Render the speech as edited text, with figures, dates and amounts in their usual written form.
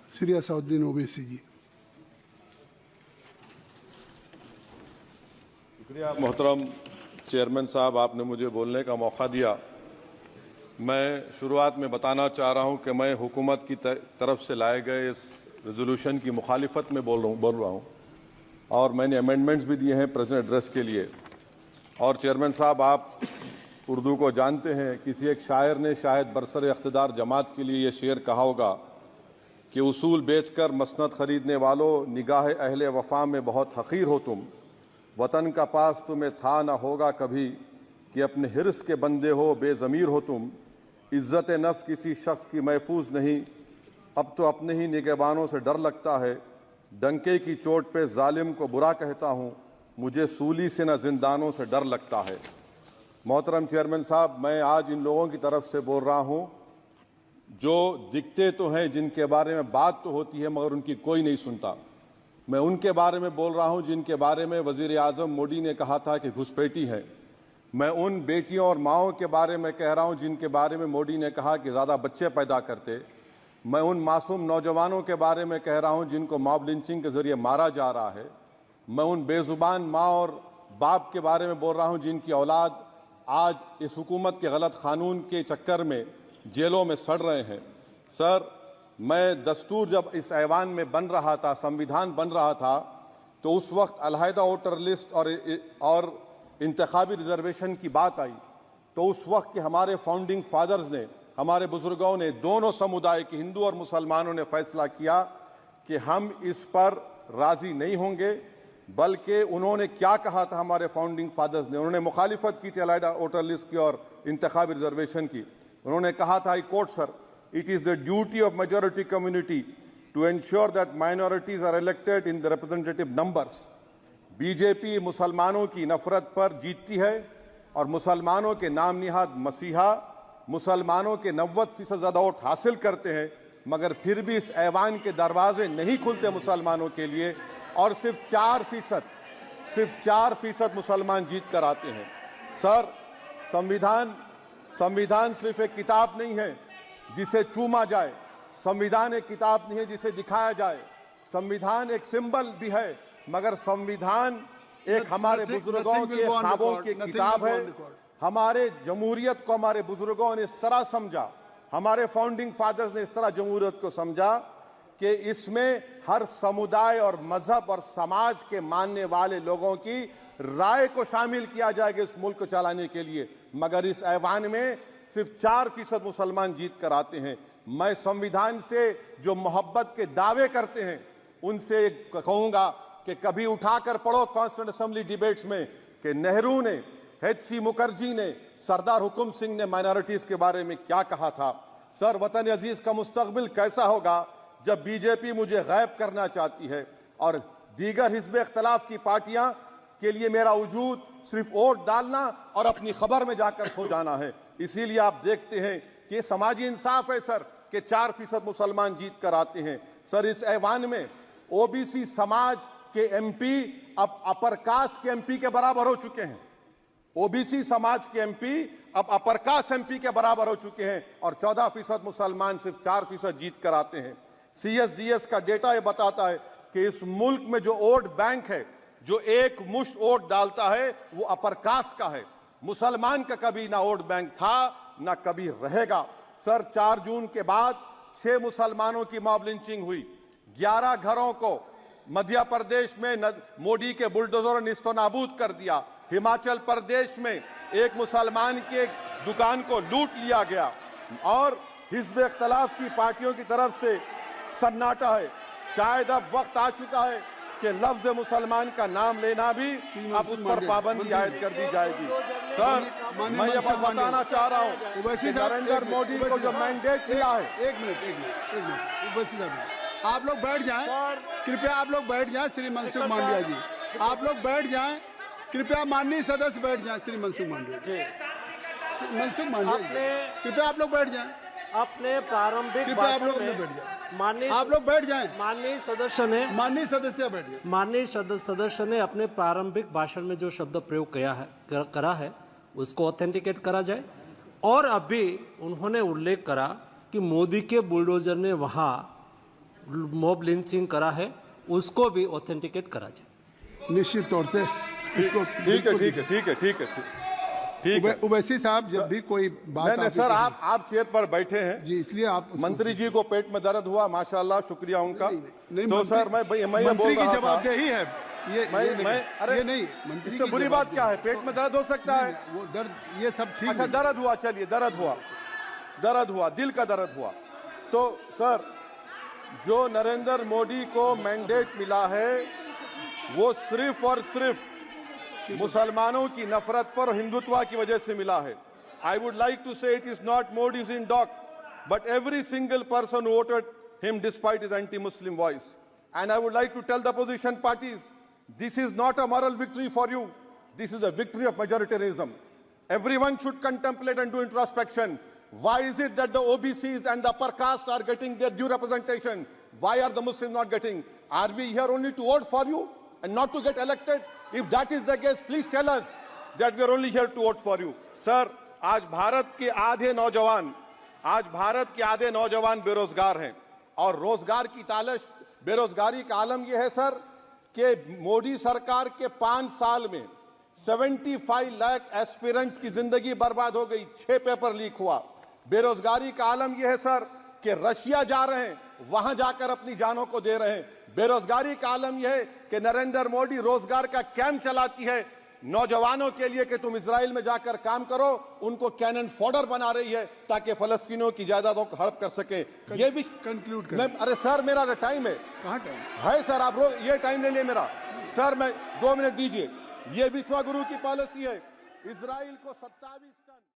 श्री असाउद्दीन ओवैसी जी। शुक्रिया मोहतरम चेयरमैन साहब, आपने मुझे बोलने का मौका दिया। मैं शुरुआत में बताना चाह रहा हूं कि मैं हुकूमत की तरफ से लाए गए इस रेजोल्यूशन की मुखालिफत में बोल रहा हूं और मैंने अमेंडमेंट्स भी दिए हैं प्रेजेंट एड्रेस के लिए। और चेयरमैन साहब, आप उर्दू को जानते हैं। किसी एक शायर ने शायद बरसर इख्तिदार जमात के लिए ये शेर कहा होगा कि उसूल बेचकर मसनद खरीदने वालों, निगाह अहले वफा में बहुत हकीर हो तुम। वतन का पास तुम्हें था न होगा कभी कि अपने हिर्स के बंदे हो, बेज़मीर हो तुम। इज़्ज़त नफ्स किसी शख्स की महफूज नहीं, अब तो अपने ही निगहबानों से डर लगता है। डंके की चोट पे जालिम को बुरा कहता हूँ, मुझे सूली से न जिंदानों से डर लगता है। मोहतरम चेयरमैन साहब, मैं आज इन लोगों की तरफ से बोल रहा हूँ जो दिखते तो हैं, जिनके बारे में बात तो होती है मगर उनकी कोई नहीं सुनता। मैं उनके बारे में बोल रहा हूँ जिनके बारे में वज़ीर आज़म मोदी ने कहा था कि घुसपैठी है। मैं उन बेटियों और माओं के बारे में कह रहा हूँ जिनके बारे में मोदी ने कहा कि ज़्यादा बच्चे पैदा करते। मैं उन मासूम नौजवानों के बारे में कह रहा हूँ जिनको मॉब लिंचिंग के ज़रिए मारा जा रहा है। मैं उन बेज़ुबान माँ और बाप के बारे में बोल रहा हूँ जिनकी औलाद आज इस हुकूमत के गलत कानून के चक्कर में जेलों में सड़ रहे हैं। सर, मैं दस्तूर जब इस ऐवान में बन रहा था, संविधान बन रहा था, तो उस वक्त अलहदा वोटर लिस्ट और इंतखाबी रिजर्वेशन की बात आई तो उस वक्त के हमारे फाउंडिंग फादर्स ने, हमारे बुजुर्गों ने, दोनों समुदाय के हिंदू और मुसलमानों ने फैसला किया कि हम इस पर राजी नहीं होंगे। बल्कि उन्होंने क्या कहा था हमारे फाउंडिंग फादर्स ने, उन्होंने मुखालिफत की थी अलहदा वोटर लिस्ट की और इंतखाबी रिजर्वेशन की। उन्होंने कहा था, I quote sir, it is the duty of majority community to ensure that minorities are elected in the representative numbers. BJP मुसलमानों की नफरत पर जीतती है और मुसलमानों के नाम निहाद मसीहा मुसलमानों के 90% ज्यादा वोट हासिल करते हैं, मगर फिर भी इस ऐवान के दरवाजे नहीं खुलते मुसलमानों के लिए और सिर्फ 4% मुसलमान जीत कर आते हैं। सर, संविधान सिर्फ एक किताब नहीं है जिसे चूमा जाए, संविधान एक किताब नहीं है जिसे दिखाया जाए, संविधान एक सिंबल भी है, मगर संविधान एक हमारे बुजुर्गों के ख्वाबों की किताब है। हमारे जमहूरियत को हमारे बुजुर्गों ने इस तरह समझा, हमारे फाउंडिंग फादर्स ने इस तरह जमहूरियत को समझा कि इसमें हर समुदाय और मजहब और समाज के मानने वाले लोगों की राय को शामिल किया जाएगा इस मुल्क को चलाने के लिए। मगर इस ऐवान में सिर्फ 4% मुसलमान जीत कर आते हैं। मैं संविधान से जो मोहब्बत के दावे करते हैं उनसे कहूंगा कि कभी उठाकर पढ़ो कॉन्स्टिट्यूएंट असेंबली डिबेट्स में कि नेहरू ने, H.C. मुखर्जी ने, सरदार हुकुम सिंह ने माइनॉरिटीज के बारे में क्या कहा था। सर, वतन अजीज का मुस्तकबिल कैसा होगा जब बीजेपी मुझे गायब करना चाहती है और दीगर हिज़्ब इख्तिलाफ की पार्टियां के लिए मेरा वजूद सिर्फ वोट डालना और अपनी खबर में जाकर सो जाना है। इसीलिए आप देखते हैं कि समाजी इंसाफ है सर कि 4% मुसलमान जीत कर आते हैं। सर, इस ऐवान में ओबीसी समाज के एमपी अब अपर कास्ट के एमपी के बराबर हो चुके हैं। ओबीसी समाज के एमपी अब अपर कास्ट एमपी के बराबर हो चुके हैं और 14% मुसलमान सिर्फ 4% जीत कर आते हैं। CSDS का डेटा यह बताता है कि इस मुल्क में जो वोट बैंक है, जो एक मुश्त वोट डालता है, वो अपर कास्ट का है। मुसलमान का कभी ना वोट बैंक था ना कभी रहेगा। सर, 4 जून के बाद 6 मुसलमानों की मॉब लिंचिंग हुई। 11 घरों को मध्य प्रदेश में मोदी के बुलडोजर ने निस्तो नाबूद कर दिया। हिमाचल प्रदेश में एक मुसलमान की एक दुकान को लूट लिया गया और हिज़्ब इख्तिलाफ की पार्टियों की तरफ से सन्नाटा है। शायद अब वक्त आ चुका है कि लफ्ज मुसलमान का नाम लेना भी अब उस पर पाबंदी आयद कर दी जाएगी। सर, मैं ये बात बताना चाह रहा हूँ कि नरेंद्र मोदी को जो मैंडेट मिला है। एक मिनट, आप लोग बैठ जाएं, कृपया आप लोग बैठ जाएं। श्री मनसुख मांडविया जी, आप लोग बैठ जाएं, कृपया माननीय सदस्य बैठ जाएं। श्री मनसुख मांडविया जी, कृपया आप लोग बैठ जाएं। अपने प्रारंभिक आप लोग बैठ जाएं, आप लोग बैठ जाएं। माननीय सदस्य ने अपने प्रारंभिक भाषण में जो शब्द प्रयोग करा है उसको ऑथेंटिकेट करा जाए। और अभी उन्होंने उल्लेख करा कि मोदी के बुलडोजर ने वहां मॉब लिंचिंग करा है उसको भी ऑथेंटिकेट करा जाए। निश्चित तौर से इसको ठीक है। उवैसी साहब जब भी कोई बात नहीं सर, आप चेयर पर बैठे हैं जी, इसलिए आप मंत्री जी को पेट में दर्द हुआ, माशाल्लाह, शुक्रिया उनका। नहीं, तो सर मैं ये बोल रहा था, जवाबदेही है अरे नहीं मंत्री, इससे बुरी बात क्या है? पेट में दर्द हो सकता है, वो दर्द ये सब ठीक अच्छा है। दर्द हुआ, चलिए दर्द हुआ, दिल का दर्द हुआ। तो सर, जो नरेंद्र मोदी को मैंडेट मिला है वो सिर्फ और सिर्फ मुसलमानों की नफरत पर हिंदुत्व की वजह से मिला है। I would like to say it is not Modi's in dock, but every single person voted him despite his anti Muslim voice. And I would like to tell the opposition parties, this is not a moral victory for you, this is a victory of majoritarianism. Everyone should contemplate and do introspection. Why is it that the OBCs and the upper caste are getting their due representation? Why are the Muslims not getting? Are we here only to vote for you and not to get elected? If that is the case, please tell us that we are only here to vote for you. Sir, आज भारत के आधे नौजवान बेरोजगार हैं और रोजगार की तालाश, बेरोजगारी का आलम यह है सर कि मोदी सरकार के 5 साल में 75 लाख एस्पिरेंट्स की जिंदगी बर्बाद हो गई, 6 पेपर लीक हुआ। बेरोजगारी का आलम यह है सर कि रशिया जा रहे हैं, वहां जाकर अपनी जानों को दे रहे हैं। बेरोजगारी का आलम यह है कि नरेंद्र मोदी रोजगार का कैंप चलाती है नौजवानों के लिए कि तुम इजराइल में जाकर काम करो, उनको कैनन फॉडर बना रही है ताकि फलस्तीनियों की जायदादों को हड़प कर सके। ये भी कंक्लूड मैं, अरे सर मेरा टाइम है, कहाँ टाइम है सर? आप ये टाइम ले लिए मेरा सर, मैं 2 मिनट दीजिए। ये विश्व गुरु की पॉलिसी है, इजराइल को 27